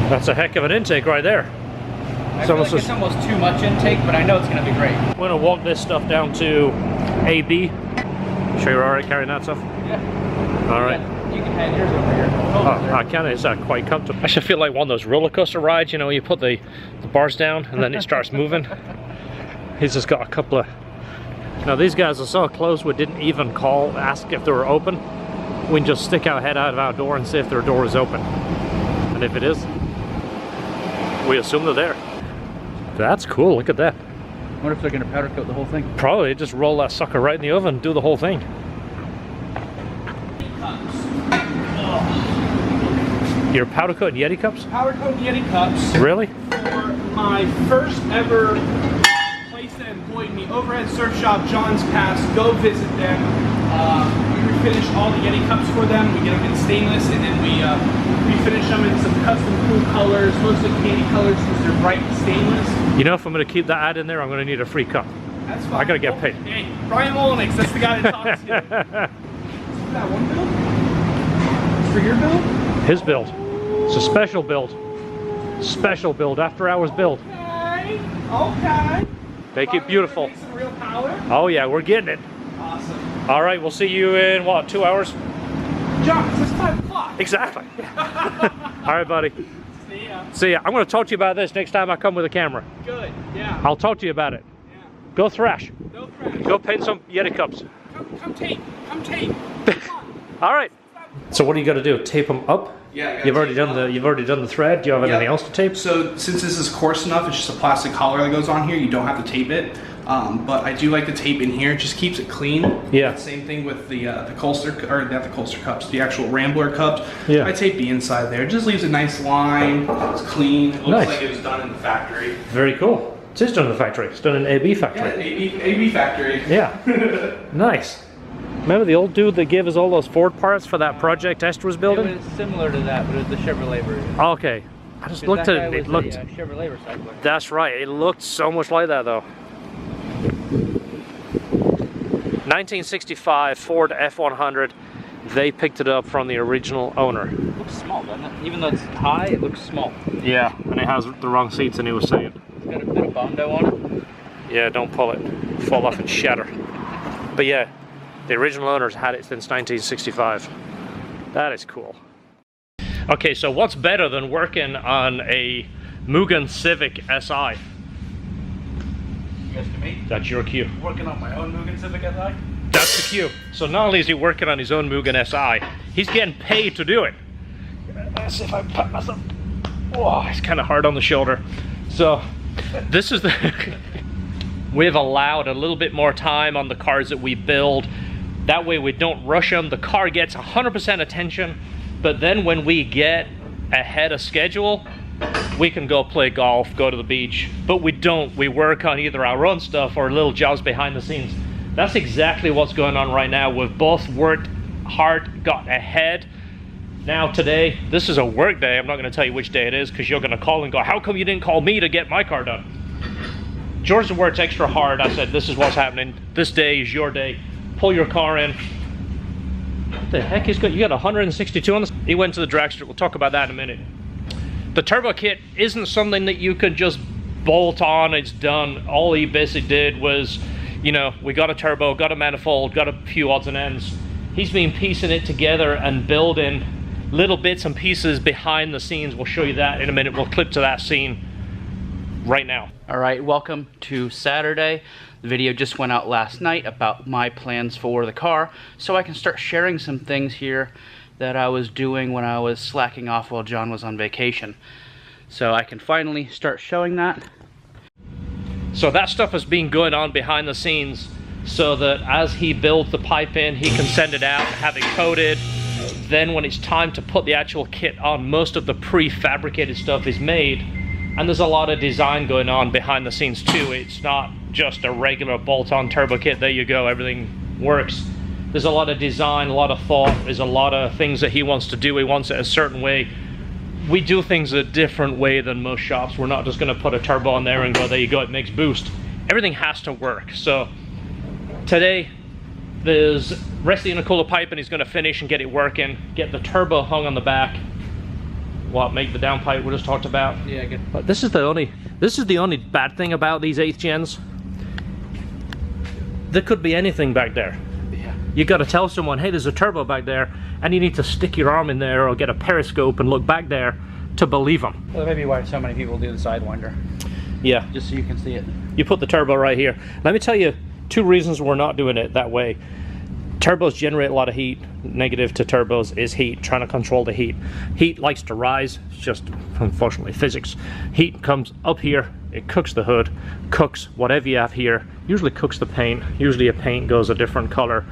That's a heck of an intake right there. I feel like it's almost too much intake, but I know it's going to be great. I'm going to walk this stuff down to AB. Sure you're alright carrying that stuff? Yeah. Alright. You can hang yours over here. Oh, I can. It's quite comfortable. I should feel like one of those roller coaster rides, you know, you put the bars down and then it starts moving. He's just got a couple of... Now these guys are so close we didn't even ask if they were open. We can just stick our head out of our door and see if their door is open. And if it is, we assume they're there. That's cool, look at that. I wonder if they're going to powder coat the whole thing. Probably just roll that sucker right in the oven and do the whole thing. Your powder coat and Yeti cups? Powder coat Yeti cups. Really? For my first ever place that employed me, Overhead Surf Shop, John's Pass. Go visit them. We refinish all the Yeti cups for them. We get them in stainless, and then we refinish them in some custom cool colors, mostly candy colors because they're bright stainless. You know, if I'm going to keep that ad in there, I'm going to need a free cup. That's fine. I got to get paid. Hey, Brian Molnix, that's the guy that talks to you. Is that one build? It's for your build? His build. It's a special build. Special build, after hours build. Okay. Okay. Make it beautiful. Make some real power. Oh yeah, we're getting it. Awesome. All right, we'll see you in what, 2 hours? John, it's 5 o'clock. Exactly. All right, buddy. See ya. See ya. I'm going to talk to you about this next time I come with a camera. Good. Yeah. I'll talk to you about it. Yeah. Go thrash. No threat. Go paint some Yeti cups. Come tape. Come tape. All right. So what do you got to do? Tape them up? Yeah. You've already done the thread. Do you have anything else to tape? So since this is coarse enough, it's just a plastic collar that goes on here. You don't have to tape it. But I do like the tape in here. It just keeps it clean. Yeah. Same thing with the Colster, or not the Colster cups, the actual Rambler cups. Yeah. I tape the inside there. It just leaves a nice line. It's clean. It looks Nice. like it was done in the factory. Very cool. It is done in the factory. It's done in AB factory. Yeah, AB factory. Yeah. Nice. Remember the old dude that gave us all those Ford parts for that project Esther was building? It was similar to that, but it was the Chevrolet version. Okay. I just looked at it. It looked. Chevrolet recycler. That's right. It looked so much like that though. 1965 Ford F100. They picked it up from the original owner. It looks small, doesn't it? Even though it's high, it looks small. Yeah, and it has the wrong seats, and he was saying. It's got a bit of Bondo on it. Yeah, don't pull it. Fall off and shatter. But yeah, the original owners had it since 1965. That is cool. Okay, so what's better than working on a MUGEN Civic SI? Yes, to me. That's your cue. Working on my own MUGEN Civic SI. That's the cue. So not only is he working on his own MUGEN SI, he's getting paid to do it. Let's see if I can pat myself. Oh, it's kind of hard on the shoulder. So this is the... We've allowed a little bit more time on the cars that we build. That way we don't rush them. The car gets 100% attention, but then when we get ahead of schedule, we can go play golf, go to the beach, but we don't. We work on either our own stuff or little jobs behind the scenes. That's exactly what's going on right now. We've both worked hard, got ahead. Now today, this is a work day. I'm not going to tell you which day it is because you're going to call and go, how come you didn't call me to get my car done? George worked extra hard. I said, this is what's happening. This day is your day. Pull your car in. What the heck is good? You got 162 on this? He went to the dragster. We'll talk about that in a minute. The turbo kit isn't something that you can just bolt on. It's done. All he basically did was, you know, we got a turbo, got a manifold, got a few odds and ends. He's been piecing it together and building little bits and pieces behind the scenes. We'll show you that in a minute. We'll clip to that scene right now. All right, welcome to Saturday. The video just went out last night about my plans for the car, so I can start sharing some things here that I was doing when I was slacking off while John was on vacation. So I can finally start showing that. So that stuff has been going on behind the scenes so that as he builds the pipe in, he can send it out, have it coated. Then when it's time to put the actual kit on, most of the prefabricated stuff is made. And there's a lot of design going on behind the scenes too. It's not just a regular bolt-on turbo kit, there you go, everything works. There's a lot of design, a lot of thought, there's a lot of things that he wants to do. He wants it a certain way. We do things a different way than most shops. We're not just gonna put a turbo on there and go, there you go, it makes boost. Everything has to work. So today, there's Resty in a cooler pipe and he's gonna finish and get it working, get the turbo hung on the back. what make the downpipe we just talked about. Yeah, good. But this is the only bad thing about these 8th gens. There could be anything back there. Yeah. You got to tell someone, hey, there's a turbo back there, and you need to stick your arm in there or get a periscope and look back there to believe them. Well, that may be why so many people do the Sidewinder. Yeah. Just so you can see it. You put the turbo right here. Let me tell you 2 reasons we're not doing it that way. Turbos generate a lot of heat. Negative to turbos is heat, trying to control the heat. Heat likes to rise, it's just unfortunately physics. Heat comes up here, it cooks the hood, cooks whatever you have here, usually cooks the paint. Usually a paint goes a different color.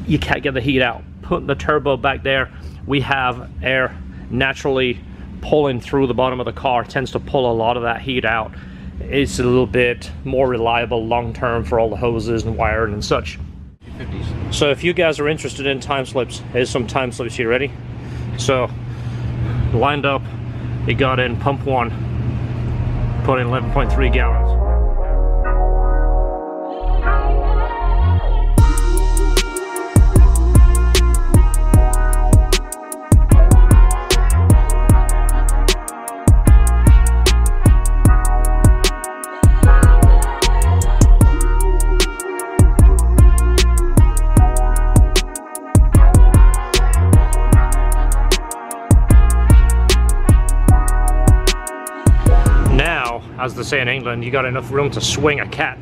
You can't get the heat out. Put the turbo back there, we have air naturally pulling through the bottom of the car, tends to pull a lot of that heat out. It's a little bit more reliable long term for all the hoses and wiring and such. 50s. So if you guys are interested in time slips, here's some time slips here, ready? So, lined up, it got in pump 1, put in 11.3 gallons. As they say in England, you got enough room to swing a cat.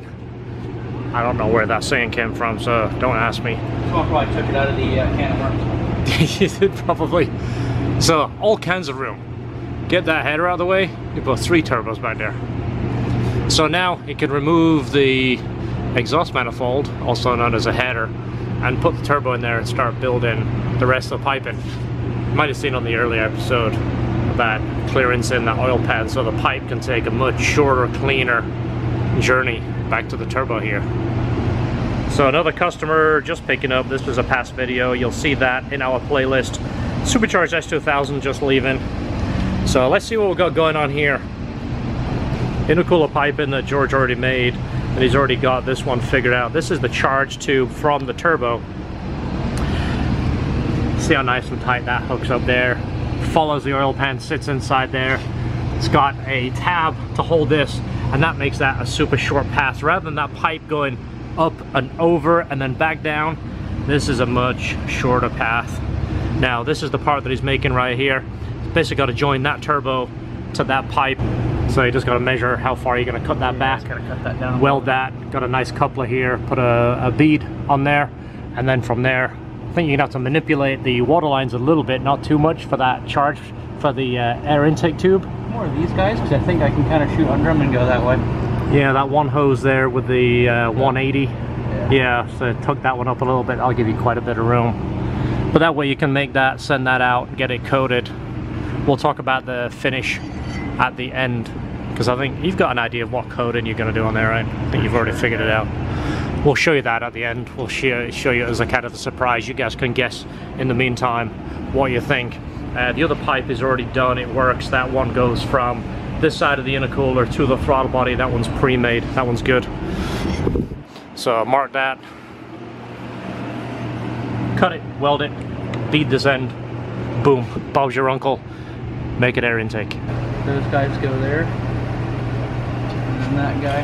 I don't know where that saying came from, so don't ask me. Someone probably took it out of the can of worms. You did probably. So, all kinds of room. Get that header out of the way, you put 3 turbos back there. So now you can remove the exhaust manifold, also known as a header, and put the turbo in there and start building the rest of the piping. You might have seen on the earlier episode that clearance in the oil pan, so the pipe can take a much shorter, cleaner journey back to the turbo here. So another customer just picking up. This was a past video. You'll see that in our playlist. Supercharged S2000 just leaving. So let's see what we've got going on here. Intercooler piping that George already made, and he's already got this one figured out. This is the charge tube from the turbo. See how nice and tight that hooks up there. Follows the oil pan, sits inside there. It's got a tab to hold this, and that makes that a super short path. Rather than that pipe going up and over and then back down, this is a much shorter path. Now this is the part that he's making right here. Basically got to join that turbo to that pipe. So you just got to measure how far you're going to cut that back. Gotta cut that down. Weld that. Got a nice coupler here. Put a bead on there, and then from there, I think you're gonna have to manipulate the water lines a little bit, not too much for that charge for the air intake tube. More of these guys, because I think I can kind of shoot under them and go that way. Yeah, that one hose there with the 180. Yeah, so tuck that one up a little bit. I'll give you quite a bit of room. But that way you can make that, send that out, get it coated. We'll talk about the finish at the end, because I think you've got an idea of what coating you're gonna do on there, right? I think you've already figured it out. We'll show you that at the end. We'll show you as a kind of a surprise. You guys can guess in the meantime what you think. The other pipe is already done. It works. That one goes from this side of the intercooler to the throttle body. That one's pre-made. That one's good. So mark that. Cut it, weld it, bead this end. Boom. Bob's your uncle. Make it air intake. Those guys go there. And then that guy.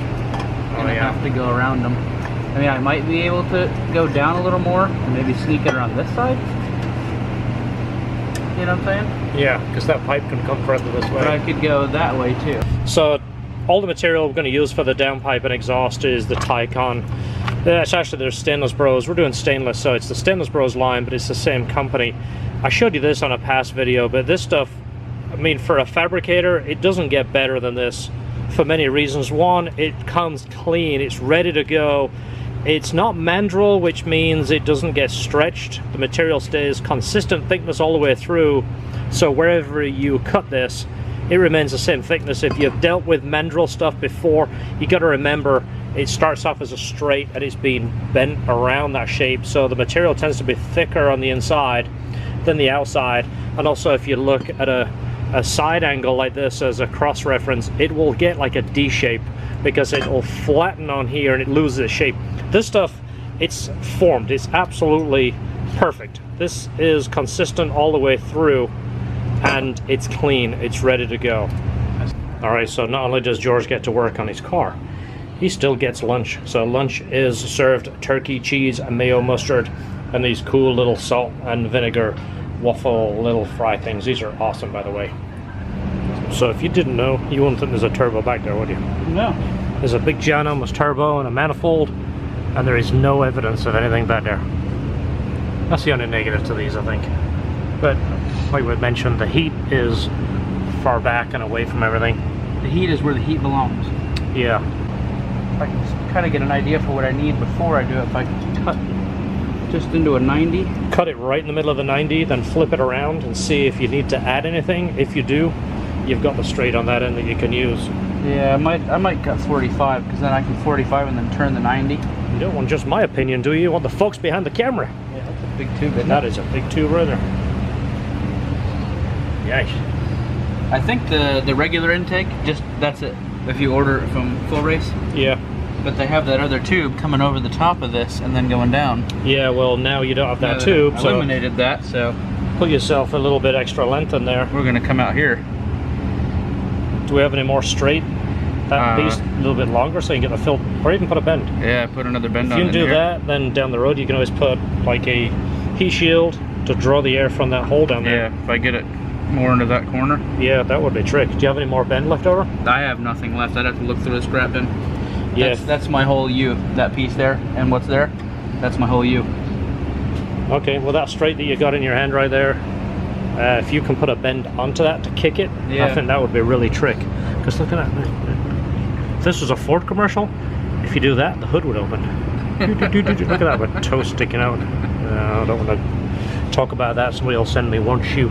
Oh, yeah. Have to go around them. I mean, I might be able to go down a little more and maybe sneak it around this side. You know what I'm saying? Yeah, because that pipe can come further this way. But I could go that way too. So all the material we're going to use for the downpipe and exhaust is the Tycon. It's actually their stainless bros. We're doing stainless, so it's the stainless bros line, but it's the same company. I showed you this on a past video, but this stuff, I mean, for a fabricator, it doesn't get better than this for many reasons. One, it comes clean, it's ready to go. It's not mandrel, which means it doesn't get stretched. The material stays consistent thickness all the way through, so wherever you cut this, it remains the same thickness. If you've dealt with mandrel stuff before, you got to remember it starts off as a straight and it's being bent around that shape, so the material tends to be thicker on the inside than the outside. And also, if you look at a side angle like this as a cross reference, it will get like a D shape because it will flatten on here and it loses its shape. This stuff, it's formed, it's absolutely perfect. This is consistent all the way through. and it's clean, it's ready to go. All right, so not only does George get to work on his car, he still gets lunch. So lunch is served turkey, cheese, and mayo mustard, and these cool little salt and vinegar waffle little fry things. These are awesome, by the way. So if you didn't know, you wouldn't think there's a turbo back there, would you? No. There's a big John Elmas turbo and a manifold, and there is no evidence of anything back there. That's the only negative to these, I think. But like we mentioned, the heat is far back and away from everything. The heat is where the heat belongs. Yeah. If I can kind of get an idea for what I need before I do it, if I can cut just into a 90. Cut it right in the middle of the 90, then flip it around and see if you need to add anything. If you do, you've got the straight on that end that you can use. Yeah, I might cut 45, because then I can 45 and then turn the 90. You don't want just my opinion, do you? You want the folks behind the camera. Yeah, that's a big tube, isn't That it? is a big tube right there. Yikes. I think the regular intake, just that's it. If you order it from Full Race. Yeah. But they have that other tube coming over the top of this and then going down. Yeah, well now you don't have that Yeah, tube, so eliminated that, so put yourself a little bit extra length in there. we're gonna come out here. Do we have any more straight? That piece a little bit longer so you can get the filter, or even put a bend. Yeah, put another bend If on you it can do here. that, then down the road you can always put like a heat shield to draw the air from that hole down there. Yeah, if I get it more into that corner. Yeah, that would be a trick. Do you have any more bend left over? I have nothing left. I'd have to look through the scrap bin. Yeah. That's my whole U. That piece there and what's there, that's my whole U. Okay, well that straight that you got in your hand right there, if you can put a bend onto that to kick it, Yeah. I think that would be really trick. Because look at that. If this was a Ford commercial, if you do that, the hood would open. Look at that with toe sticking out. I don't want to talk about that. Somebody will send me one shoe.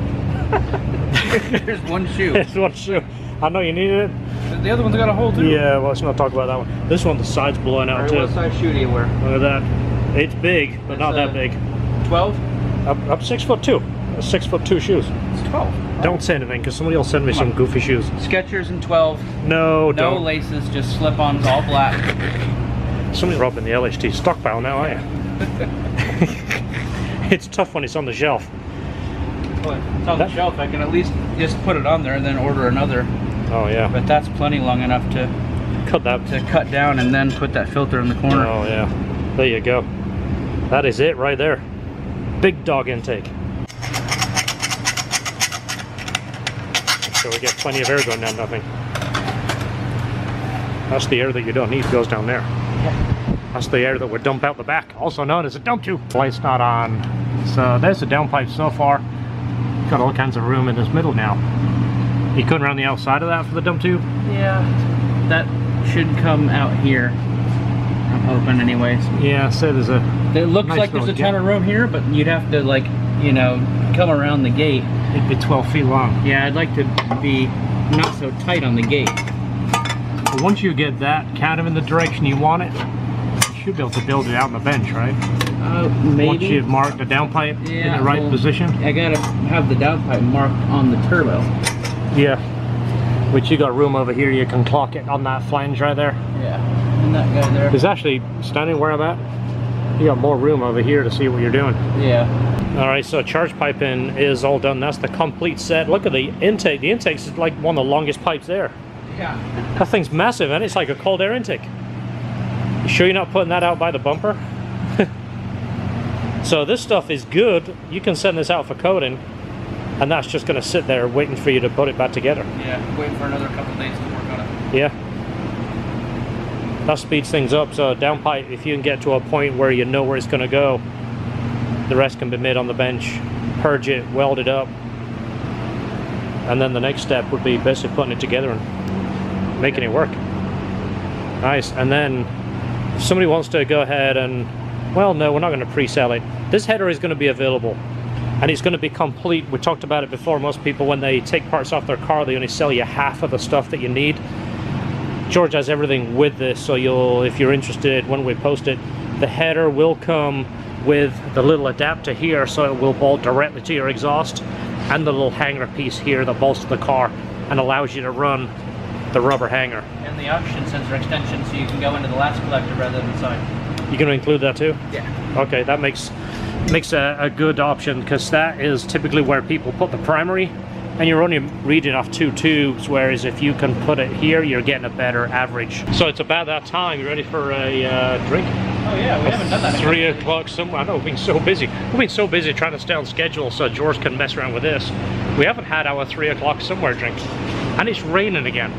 There's one shoe. It's one shoe. I know you needed it. The other one's got a hole too. Yeah, well, let's not talk about that one. This one, the side's blowing out Alright, too. what size shoe do you wear? Look at that. It's big, but It's, not that big. 12? I'm 6'2". 6'2" shoes. It's 12. Don't say anything, because somebody will send me some goofy shoes. Skechers in 12. No, No don't. laces, just slip-ons, all black. Somebody's robbing the LHT stockpile now, aren't you? It's tough when it's on the shelf. But it's on the shelf. I can at least just put it on there and then order another. Oh yeah. But that's plenty long enough to Cut that. cut down and then put that filter in the corner. Oh yeah. There you go. That is it right there. Big dog intake. So we get plenty of air going down nothing. That's the air that you don't need goes down there. That's the air that would dump out the back, also known as a dump tube. Light's not on. So there's the downpipe so far. Got all kinds of room in this middle now. You couldn't run the outside of that for the dump tube? Yeah, that should come out here. I'm hoping anyways. Yeah, so there's a... It looks Nice like there's a little ton of room here, but you'd have to, like, you know, come around the gate. It'd be 12 feet long. Yeah, I'd like to be not so tight on the gate. But once you get that kind of in the direction you want it, you should be able to build it out on the bench, right? Maybe. Once you've marked the downpipe in the right well, position. I gotta have the downpipe marked on the turbo. Yeah. Which you got room over here, you can clock it on that flange right there. Yeah, and that guy there. There's actually, standing where I'm at, you got more room over here to see what you're doing. Yeah. Alright, so charge piping is all done. That's the complete set. Look at the intake. The intake is like one of the longest pipes there. Yeah. That thing's massive, and it's like a cold air intake. You sure you're not putting that out by the bumper? So this stuff is good. You can send this out for coating, and that's just going to sit there waiting for you to put it back together. Yeah, waiting for another couple of days to work on it. Yeah. That speeds things up. So downpipe, if you can get to a point where you know where it's going to go, the rest can be made on the bench, purge it, weld it up, and then the next step would be basically putting it together and making it work. Nice. And then if somebody wants to go ahead and, well, no, we're not going to pre-sell it. This header is going to be available, and it's going to be complete. We talked about it before. Most people, when they take parts off their car, they only sell you half of the stuff that you need. George has everything with this, so you'll, if you're interested, when we post it, the header will come with the little adapter here, so it will bolt directly to your exhaust, and the little hanger piece here that bolts to the car and allows you to run the rubber hanger. And the oxygen sensor extension, so you can go into the latch collector rather than the side. You're going to include that too? Yeah. Okay, that makes a good option, because that is typically where people put the primary and you're only reading off 2 tubes, whereas if you can put it here, you're getting a better average. So it's about that time. You ready for a drink? Oh yeah, we haven't done that. 3 o'clock somewhere. I know, we've been so busy. We've been so busy trying to stay on schedule so George can mess around with this. We haven't had our 3 o'clock somewhere drink. And it's raining again.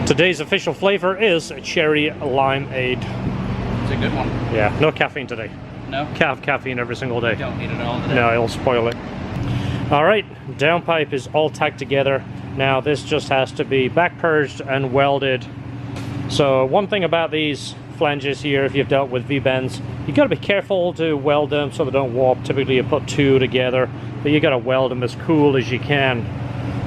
Today's official flavor is a cherry limeade. It's a good one. Yeah, no caffeine today. No? Caffeine every single day. Don't eat it all today. No, it'll spoil it. All right, downpipe is all tacked together. Now this just has to be back purged and welded. So one thing about these flanges here, if you've dealt with V-bends, you got to be careful to weld them so they don't warp. Typically you put 2 together, but you got to weld them as cool as you can.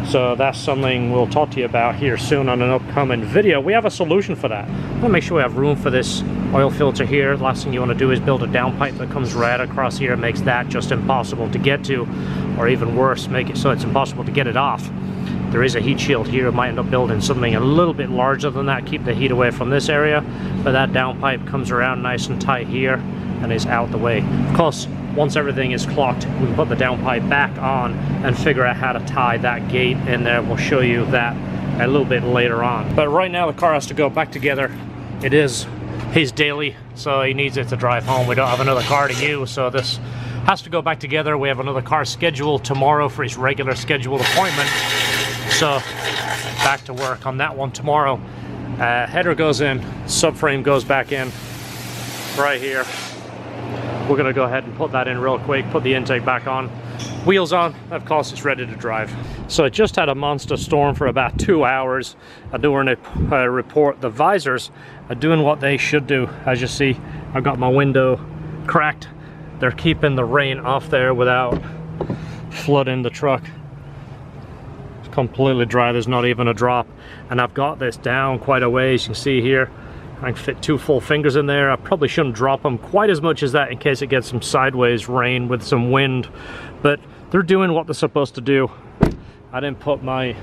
So that's something we'll talk to you about here soon on an upcoming video. We have a solution for that. I want to make sure we have room for this oil filter here. Last thing you want to do is build a downpipe that comes right across here and makes that just impossible to get to, or even worse, make it so it's impossible to get it off. There is a heat shield here. Might end up building something a little bit larger than that, keep the heat away from this area, but that downpipe comes around nice and tight here and is out the way. Of course, once everything is clocked, we can put the downpipe back on and figure out how to tie that gate in there. We'll show you that a little bit later on. But right now the car has to go back together. It is his daily, so he needs it to drive home. We don't have another car to use, so this has to go back together. We have another car scheduled tomorrow for his regular scheduled appointment. So back to work on that one tomorrow. Header goes in, subframe goes back in right here. We're gonna go ahead and put that in real quick, put the intake back on, wheels on, of course it's ready to drive. So it just had a monster storm for about 2 hours. I'm doing a report. The visors are doing what they should do. As you see, I've got my window cracked. They're keeping the rain off there without flooding the truck. It's completely dry, there's not even a drop. And I've got this down quite a ways. You can see here, I can fit 2 full fingers in there. I probably shouldn't drop them quite as much as that in case it gets some sideways rain with some wind, but they're doing what they're supposed to do. I didn't put my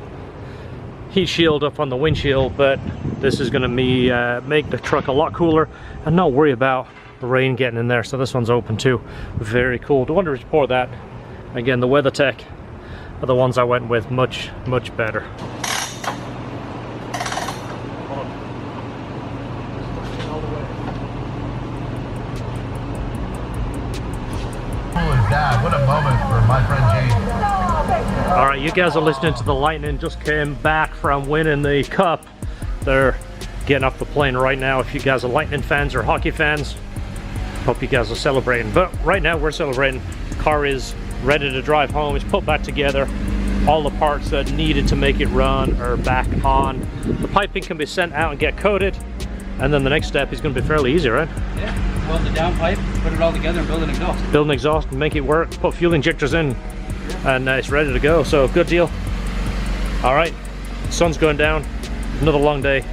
heat shield up on the windshield, but this is going to make the truck a lot cooler and not worry about the rain getting in there. So this one's open too. Very cool. I want to report that. Again, the WeatherTech are the ones I went with, much better. Dad, what a moment for my friend James. All right, you guys are listening to the Lightning. Just came back from winning the Cup. They're getting off the plane right now. If you guys are Lightning fans or hockey fans, hope you guys are celebrating. But right now we're celebrating. Car is ready to drive home. It's put back together. All the parts that needed to make it run are back on. The piping can be sent out and get coated. And then the next step is going to be fairly easy, right? Yeah. Weld the downpipe, put it all together and build an exhaust. Build an exhaust, make it work, put fuel injectors in, and it's ready to go. So good deal. All right, sun's going down, another long day.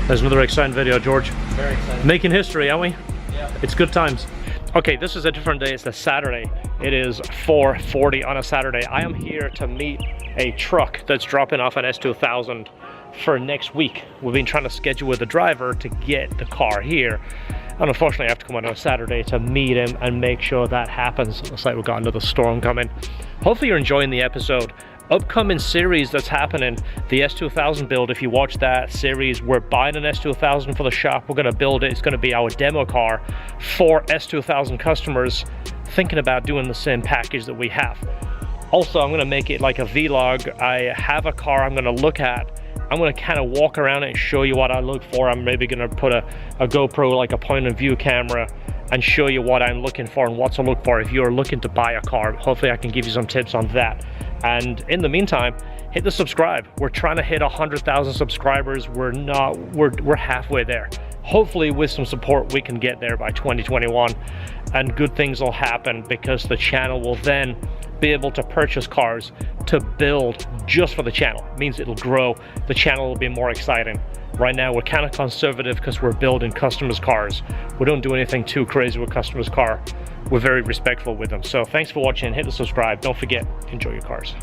There's another exciting video, George. Very exciting. Making history, aren't we? Yeah. It's good times. Okay, this is a different day. It's a Saturday. It is 4:40 on a Saturday. I am here to meet a truck that's dropping off an S2000 for next week. We've been trying to schedule with the driver to get the car here. And unfortunately I have to come on a Saturday to meet him and make sure that happens. It looks like we've got another storm coming. Hopefully you're enjoying the episode. Upcoming series that's happening, the S2000 build. If you watch that series, we're buying an S2000 for the shop. We're going to build it. It's going to be our demo car for S2000 customers thinking about doing the same package that we have. Also, I'm going to make it like a vlog. I have a car I'm going to look at. I'm going to kind of walk around it and show you what I look for. I'm maybe going to put a GoPro, like a point of view camera, and show you what I'm looking for and what to look for if you're looking to buy a car. Hopefully I can give you some tips on that. And in the meantime, hit the subscribe. We're trying to hit 100,000 subscribers. We're halfway there. Hopefully with some support we can get there by 2021, and good things will happen because the channel will then be able to purchase cars to build just for the channel. It means it'll grow. The channel will be more exciting. Right now we're kind of conservative because we're building customers' cars. We don't do anything too crazy with customers' car. We're very respectful with them. So thanks for watching. Hit the subscribe. Don't forget, enjoy your cars.